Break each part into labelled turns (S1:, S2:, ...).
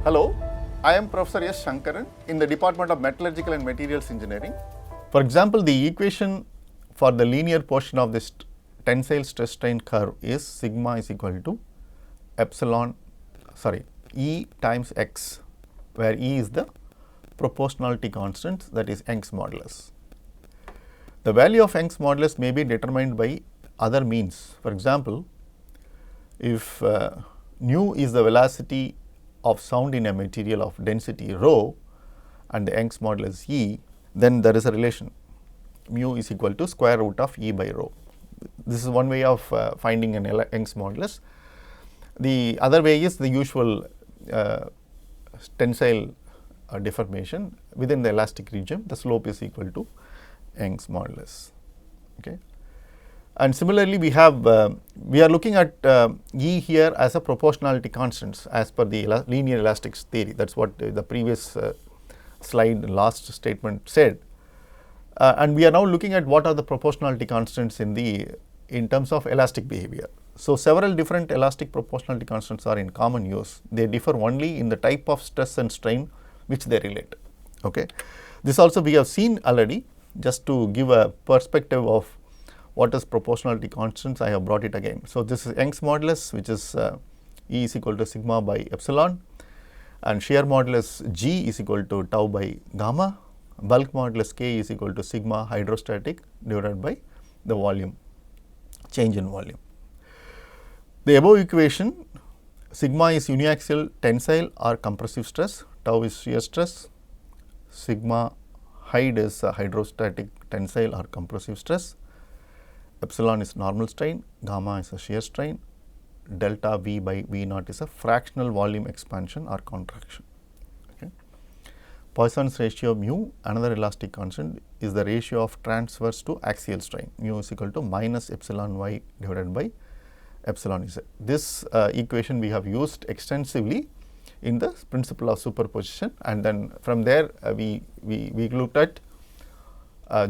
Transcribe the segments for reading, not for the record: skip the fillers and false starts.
S1: Hello, I am Professor S. Shankaran in the Department of Metallurgical and Materials Engineering. For example, the equation for the linear portion of this tensile stress strain curve is sigma is equal to E times x, where E is the proportionality constant, that is Young's modulus. The value of Young's modulus may be determined by other means. For example, if nu is the velocity of sound in a material of density rho and the Young's modulus E, then there is a relation mu is equal to square root of E by rho. This is one way of finding an Young's modulus. The other way is the usual tensile deformation within the elastic region. The slope is equal to Young's modulus. Okay. And similarly, we are looking at E here as a proportionality constants as per the linear elastics theory. That is what the previous slide last statement said. And we are now looking at what are the proportionality constants in terms of elastic behavior. So, several different elastic proportionality constants are in common use. They differ only in the type of stress and strain which they relate. Okay. This also we have seen already. Just to give a perspective of what is proportionality constants, I have brought it again. So, this is Young's modulus, which is E is equal to sigma by epsilon, and shear modulus G is equal to tau by gamma, bulk modulus K is equal to sigma hydrostatic divided by the volume, change in volume. The above equation, sigma is uniaxial tensile or compressive stress, tau is shear stress, sigma hyd is hydrostatic tensile or compressive stress, epsilon is normal strain, gamma is a shear strain, delta V by V naught is a fractional volume expansion or contraction. Okay. Poisson's ratio mu, another elastic constant, is the ratio of transverse to axial strain. Mu is equal to minus epsilon y divided by epsilon z. This equation we have used extensively in the principle of superposition, and then from there we looked at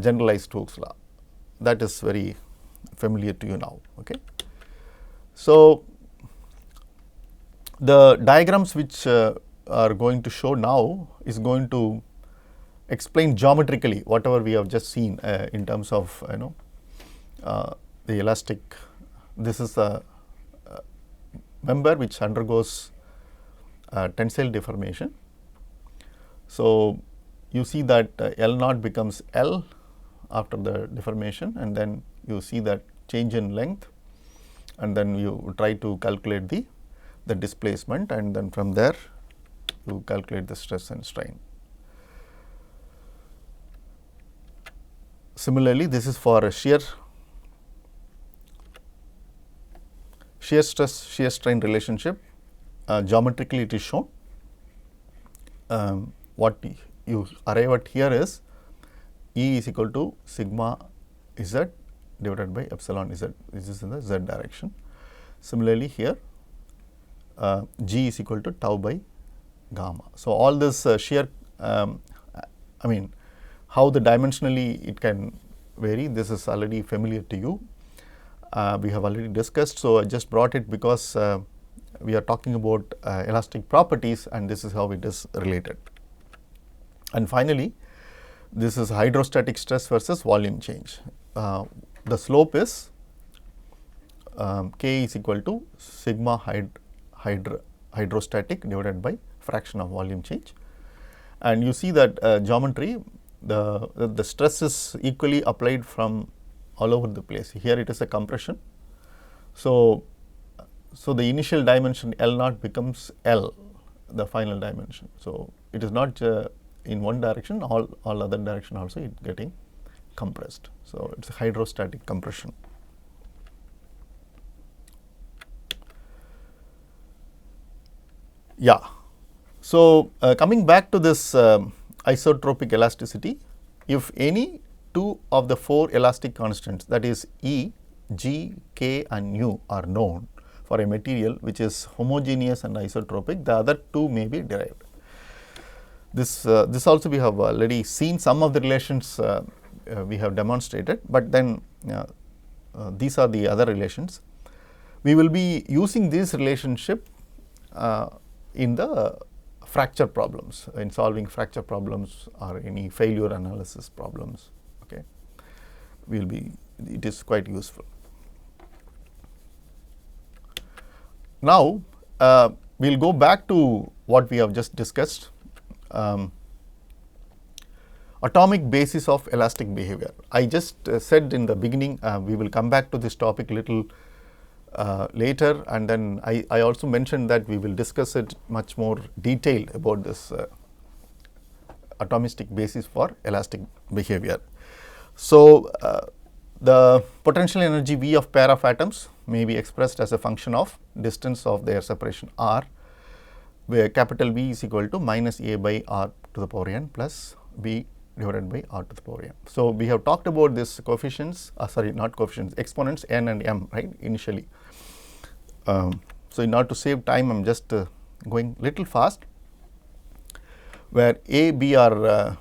S1: generalized Stokes law. That is very familiar to you now. Okay. So, the diagrams which are going to show now is going to explain geometrically whatever we have just seen in terms of the elastic. This is a member which undergoes tensile deformation. So, you see that L naught becomes L after the deformation, and then you see that change in length, and then you try to calculate the displacement, and then from there you calculate the stress and strain. Similarly, this is for a shear stress shear strain relationship. Geometrically it is shown. What you arrive at here is E is equal to sigma z divided by epsilon z. This is in the z direction. Similarly, here G is equal to tau by gamma. So, all this shear, I mean how the dimensionally it can vary, this is already familiar to you. We have already discussed. So, I just brought it because we are talking about elastic properties, and this is how it is related. And finally, this is hydrostatic stress versus volume change. The slope is K is equal to sigma hydrostatic divided by fraction of volume change. And you see that geometry, the stress is equally applied from all over the place. Here it is a compression. So, the initial dimension L naught becomes L, the final dimension. So, it is not in one direction, all other direction also it getting compressed. So, it is a hydrostatic compression. Yeah. So, coming back to this isotropic elasticity, if any two of the four elastic constants, that is E, G, K and nu are known for a material which is homogeneous and isotropic, the other two may be derived. This also we have already seen some of the relations we have demonstrated, but then these are the other relations. We will be using this relationship in the fracture problems, in solving fracture problems or any failure analysis problems. Okay, it is quite useful. Now, we will go back to what we have just discussed, atomic basis of elastic behavior. I just said in the beginning, we will come back to this topic little later, and then I also mentioned that we will discuss it much more detailed about this atomistic basis for elastic behavior. So, the potential energy V of pair of atoms may be expressed as a function of distance of their separation r, where capital V is equal to minus A by r to the power n plus B divided by r to the power n. So, we have talked about this coefficients, sorry, not coefficients, exponents n and m, right, initially. So, in order to save time, I am just going little fast, where A, B are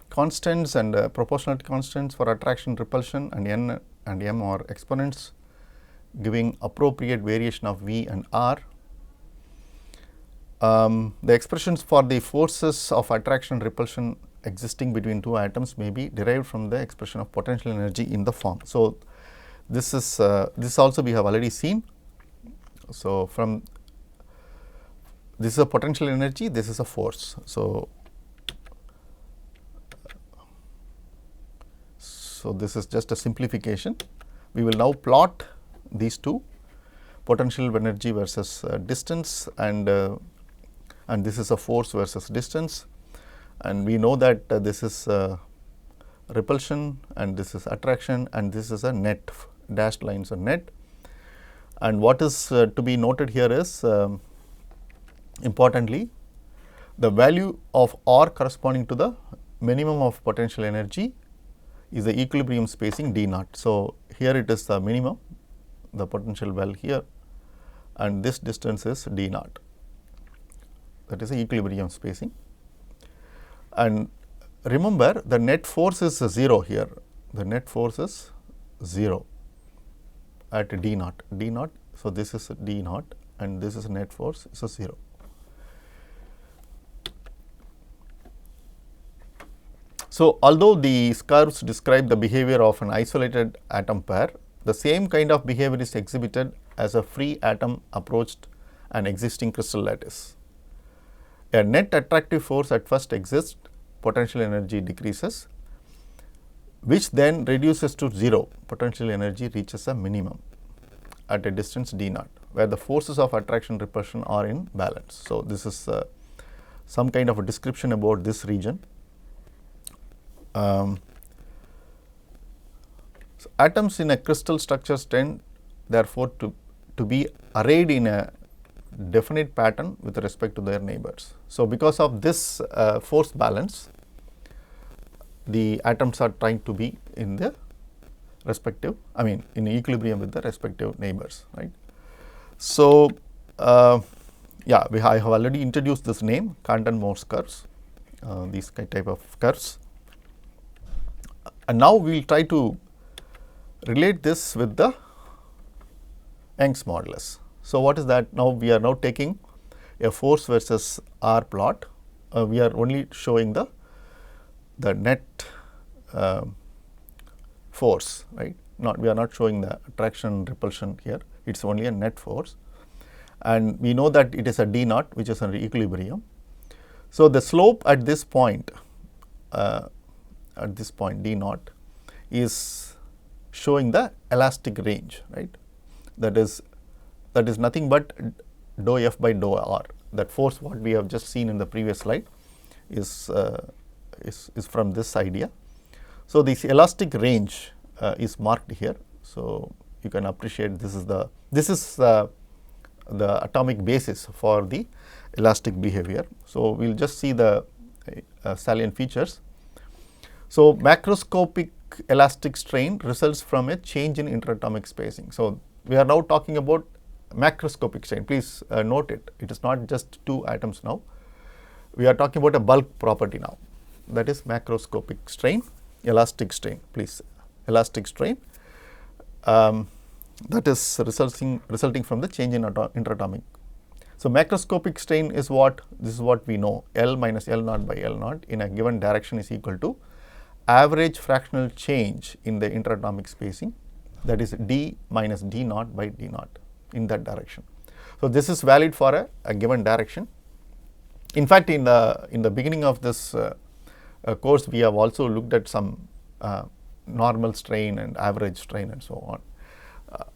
S1: constants and proportionality constants for attraction, repulsion, and n and m are exponents giving appropriate variation of V and R. The expressions for the forces of attraction, repulsion existing between two atoms may be derived from the expression of potential energy in the form. So, this is this also we have already seen. So, from this is a potential energy, this is a force. So, this is just a simplification. We will now plot these two, potential energy versus distance, and this is a force versus distance, and we know that this is repulsion and this is attraction and this is a net, dashed lines are net. And what is to be noted here is importantly, the value of R corresponding to the minimum of potential energy is the equilibrium spacing d naught. So, here it is the minimum, the potential well here, and this distance is d naught, that is the equilibrium spacing. And remember, the net force is 0 here, the net force is 0 at d naught, d naught. So, this is d naught and this is net force, so 0. So, although these curves describe the behavior of an isolated atom pair, the same kind of behavior is exhibited as a free atom approached an existing crystal lattice. A net attractive force at first exists, potential energy decreases, which then reduces to 0, potential energy reaches a minimum at a distance d naught, where the forces of attraction repulsion are in balance. So, this is some kind of a description about this region. So, atoms in a crystal structures tend therefore to be arrayed in a definite pattern with respect to their neighbors. So, because of this force balance, the atoms are trying to be in the respective, in equilibrium with the respective neighbors, right. So, yeah, I have already introduced this name, Canton-Morse curves, these type of curves. And now, we will try to relate this with the Young's modulus. So, what is that? Now, we are now taking a force versus R plot. We are only showing the net force, right. We are not showing the attraction repulsion here, it is only a net force, and we know that it is a d naught, which is an equilibrium. So, the slope at this point d naught is showing the elastic range, right. That is nothing but dou f by dou r. That force what we have just seen in the previous slide is from this idea. So, this elastic range is marked here. So, you can appreciate this is the atomic basis for the elastic behavior. So, we will just see the salient features. So, macroscopic elastic strain results from a change in interatomic spacing. So, we are now talking about macroscopic strain, please note it, it is not just two atoms now, we are talking about a bulk property now, that is macroscopic strain, elastic strain, please, elastic strain, that is resulting from the change in interatomic. So, macroscopic strain is what, this is what we know, L minus L naught by L naught in a given direction is equal to average fractional change in the interatomic spacing, that is D minus D naught by D naught in that direction. So, this is valid for a given direction. In fact, in the beginning of this course, we have also looked at some normal strain and average strain and so on.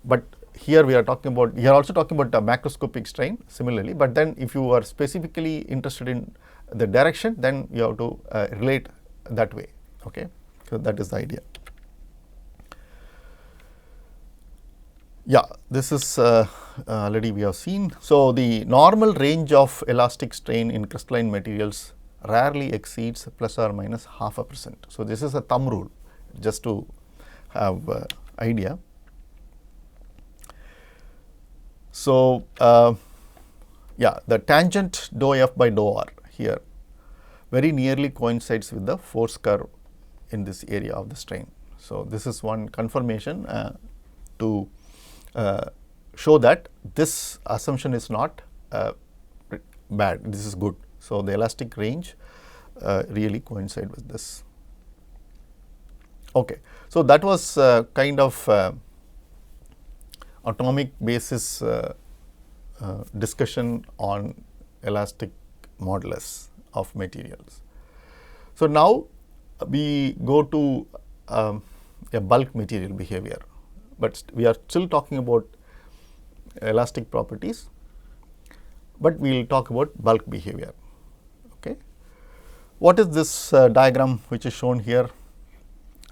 S1: But here we are talking about, we are also talking about a macroscopic strain similarly, but then if you are specifically interested in the direction, then you have to relate that way. Okay, so that is the idea. Yeah, this is already we have seen. So, the normal range of elastic strain in crystalline materials rarely exceeds plus or minus 0.5%. So, this is a thumb rule just to have idea. So, yeah, the tangent dou F by dou R here very nearly coincides with the force curve in this area of the strain. So, this is one confirmation to show that this assumption is not bad, this is good. So, the elastic range really coincide with this. Okay. So, that was kind of atomic basis discussion on elastic modulus of materials. So, now we go to a bulk material behavior, but we are still talking about elastic properties, but we will talk about bulk behavior. Okay. What is this diagram which is shown here?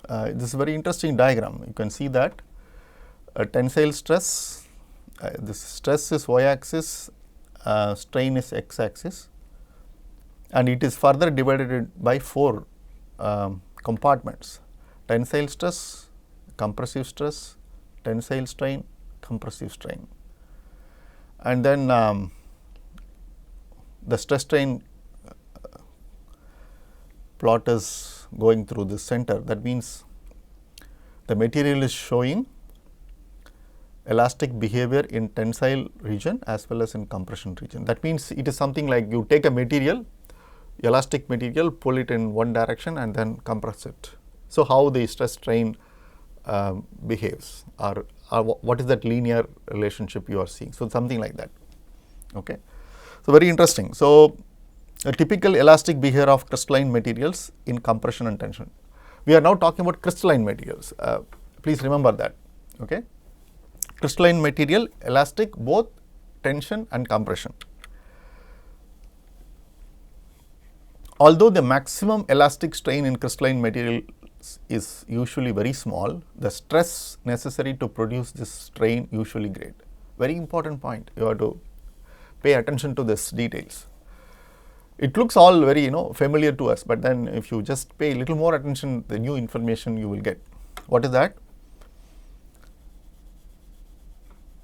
S1: This is a very interesting diagram. You can see that tensile stress, this stress is y axis, strain is x axis, and it is further divided by 4 compartments: tensile stress, compressive stress, tensile strain, compressive strain. And then the stress strain plot is going through the center. That means the material is showing elastic behavior in tensile region as well as in compression region. That means it is something like you take a material, elastic material, pull it in one direction and then compress it. So, how the stress strain behaves, or what is that linear relationship you are seeing. So, something like that. Okay. So, very interesting. So, a typical elastic behavior of crystalline materials in compression and tension. We are now talking about crystalline materials. Please remember that. Okay. Crystalline material, elastic, both tension and compression. Although the maximum elastic strain in crystalline materials is usually very small, the stress necessary to produce this strain usually great. Very important point. You have to pay attention to this details. It looks all very familiar to us, but then if you just pay a little more attention, the new information you will get. What is that?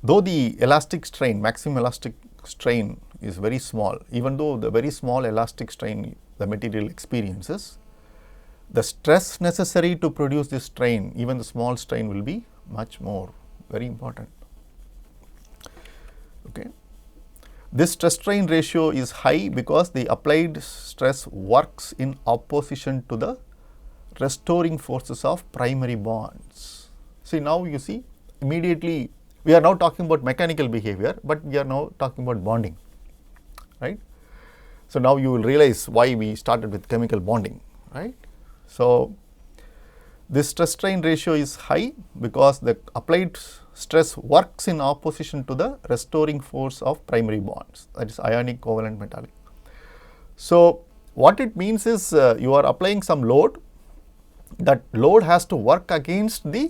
S1: Though the elastic strain, maximum elastic strain is very small, even though the very small elastic strain the material experiences, the stress necessary to produce this strain, even the small strain, will be much more, very important. Okay. This stress strain ratio is high because the applied stress works in opposition to the restoring forces of primary bonds. See, now you see immediately we are now talking about mechanical behavior, but we are now talking about bonding, right. So, now you will realize why we started with chemical bonding, right. So, this stress strain ratio is high because the applied stress works in opposition to the restoring force of primary bonds, that is ionic, covalent, metallic. So, what it means is you are applying some load, that load has to work against the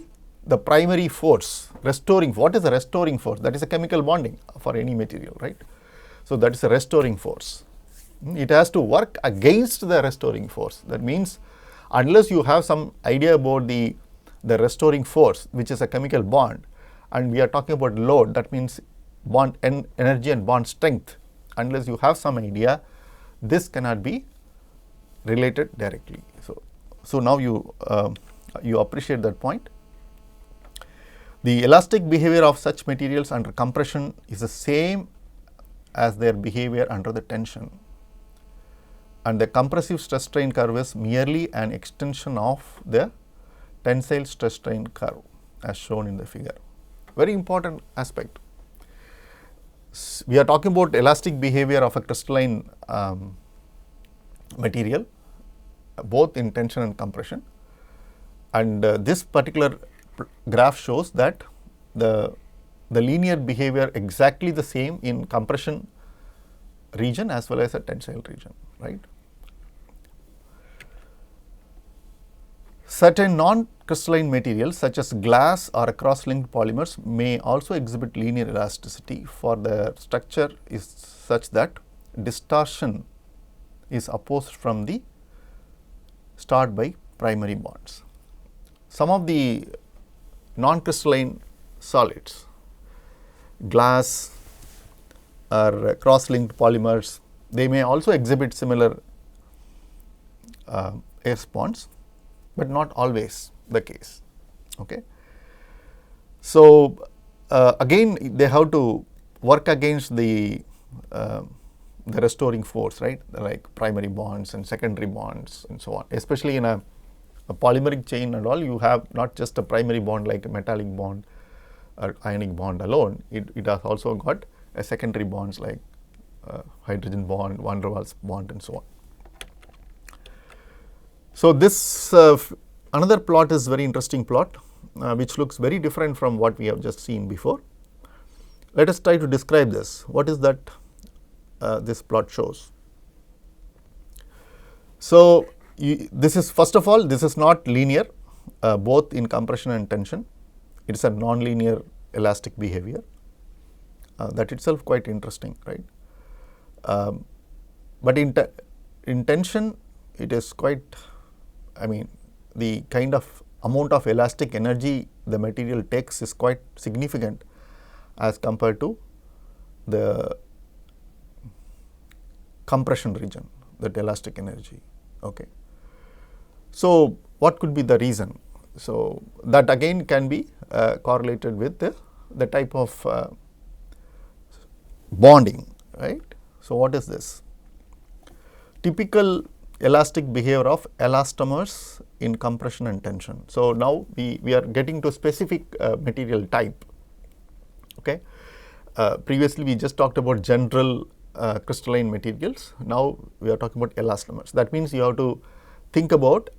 S1: primary force, restoring. What is the restoring force? That is a chemical bonding for any material, right. So, that is a restoring force. It has to work against the restoring force. That means, unless you have some idea about the restoring force, which is a chemical bond, and we are talking about load, that means bond energy and bond strength. Unless you have some idea, this cannot be related directly. So now you appreciate that point. The elastic behavior of such materials under compression is the same as their behavior under the tension, and the compressive stress strain curve is merely an extension of the tensile stress strain curve as shown in the figure. Very important aspect. We are talking about elastic behavior of a crystalline material, both in tension and compression, and this particular graph shows that the linear behavior exactly the same in compression region as well as a tensile region, right. Certain non-crystalline materials such as glass or cross-linked polymers may also exhibit linear elasticity, for the structure is such that distortion is opposed from the start by primary bonds. Some of the non-crystalline solids, glass or cross-linked polymers, they may also exhibit similar S bonds, but not always the case. Okay. So, again they have to work against the restoring force, right, like primary bonds and secondary bonds and so on. Especially in a polymeric chain and all, you have not just a primary bond like a metallic bond or ionic bond alone, it has also got a secondary bonds like hydrogen bond, van der Waals bond and so on. So, this another plot is very interesting plot which looks very different from what we have just seen before. Let us try to describe this. What is that this plot shows? So, this is, first of all, this is not linear both in compression and tension. It is a non-linear elastic behavior, that itself quite interesting, right. But in tension it is quite, I mean, the kind of amount of elastic energy the material takes is quite significant as compared to the compression region, that elastic energy. Okay. So, what could be the reason? So, that again can be correlated with the type of bonding, right. So, what is this? Typical elastic behavior of elastomers in compression and tension. So, now we are getting to specific material type. Okay. Previously we just talked about general crystalline materials. Now we are talking about elastomers. That means you have to think about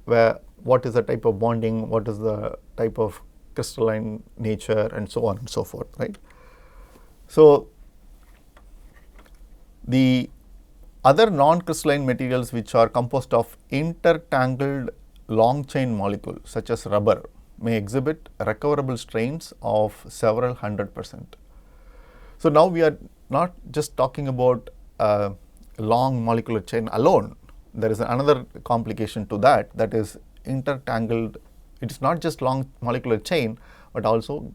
S1: what is the type of bonding, what is the type of crystalline nature and so on and so forth, right. So, the other non-crystalline materials which are composed of intertangled long chain molecules such as rubber may exhibit recoverable strains of several 100%. So, now we are not just talking about long molecular chain alone. There is another complication to that, that is intertangled. It is not just long molecular chain, but also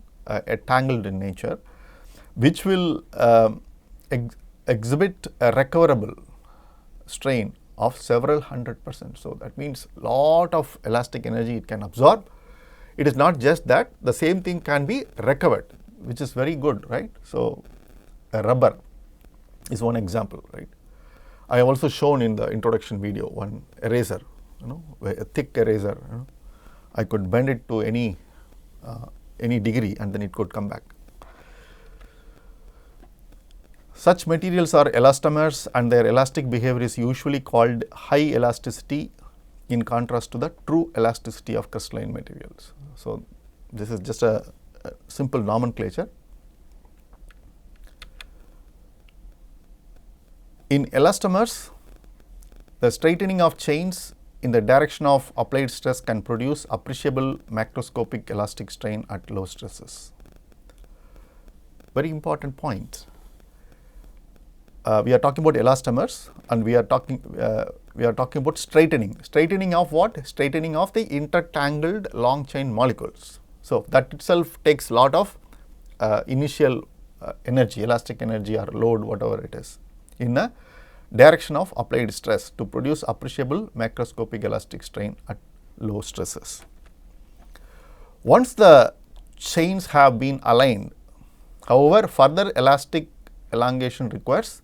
S1: tangled in nature, which will exhibit a recoverable strain of several 100%. So, that means lot of elastic energy it can absorb. It is not just that, the same thing can be recovered, which is very good, right. So, a rubber is one example, right. I have also shown in the introduction video one eraser, a thick eraser, I could bend it to any degree and then it could come back. Such materials are elastomers and their elastic behavior is usually called high elasticity in contrast to the true elasticity of crystalline materials. So, this is just a simple nomenclature. In elastomers, the straightening of chains in the direction of applied stress can produce appreciable macroscopic elastic strain at low stresses. Very important point. We are talking about elastomers and we are talking about straightening of what? Straightening of the intertangled long chain molecules. So, that itself takes lot of initial energy, elastic energy or load, whatever it is, in a direction of applied stress to produce appreciable macroscopic elastic strain at low stresses. Once the chains have been aligned, however, further elastic elongation requires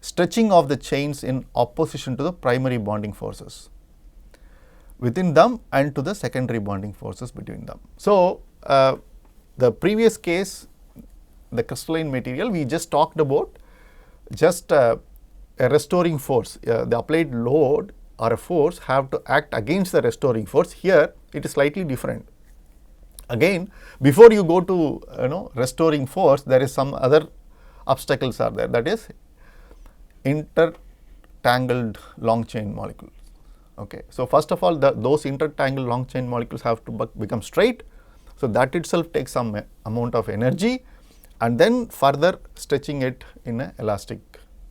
S1: stretching of the chains in opposition to the primary bonding forces within them and to the secondary bonding forces between them. So, the previous case, the crystalline material, we just talked about just a restoring force, the applied load or a force have to act against the restoring force. Here it is slightly different. Again, before you go to restoring force, there is some other obstacles are there, that is intertangled long chain molecules. Okay. So, first of all, those intertangled long chain molecules have to become straight. So, that itself takes some amount of energy, and then further stretching it in an elastic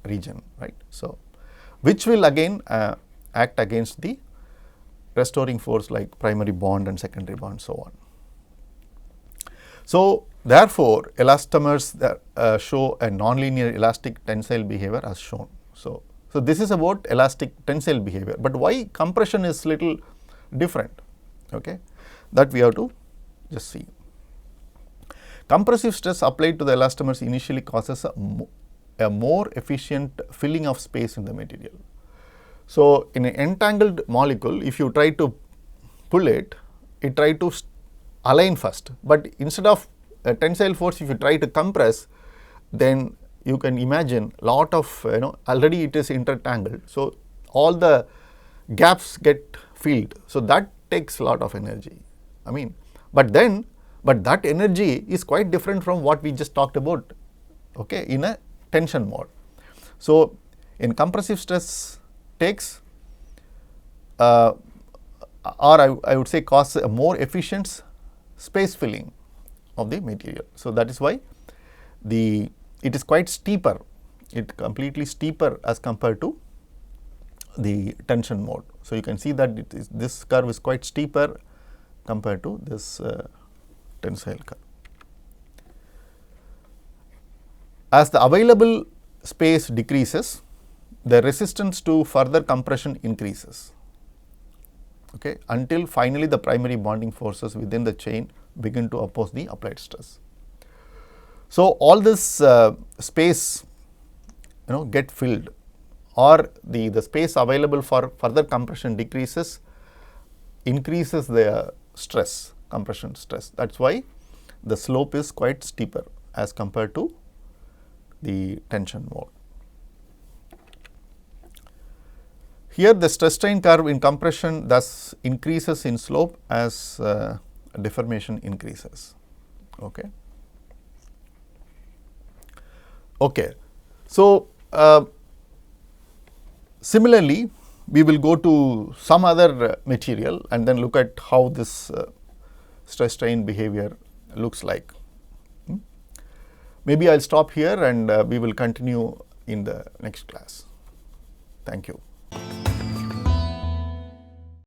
S1: region, right. So, which will again act against the restoring force like primary bond and secondary bond, so on. So, therefore, elastomers that show a nonlinear elastic tensile behavior as shown. So, this is about elastic tensile behavior, but why compression is little different, okay, that we have to just see. Compressive stress applied to the elastomers initially causes a more efficient filling of space in the material. So, in an entangled molecule, if you try to pull it, it try to align first, but instead of a tensile force, if you try to compress, then you can imagine lot of already it is intertangled. So, all the gaps get filled. So, that takes a lot of energy. I mean, but that energy is quite different from what we just talked about, okay, in a tension mode. So, in compressive stress takes or I would say causes a more efficient space filling of the material. So, that is why it is quite steeper, it completely steeper as compared to the tension mode. So, you can see that this curve is quite steeper compared to this tensile curve. As the available space decreases, the resistance to further compression increases, okay, until finally the primary bonding forces within the chain begin to oppose the applied stress. So, all this space get filled, or the space available for further compression decreases, increases the stress, compression stress. That is why the slope is quite steeper as compared to the tension mode. Here the stress strain curve in compression thus increases in slope as deformation increases. Okay. Okay. So, similarly, we will go to some other material and then look at how this stress strain behavior looks like. Maybe I will stop here and we will continue in the next class. Thank you.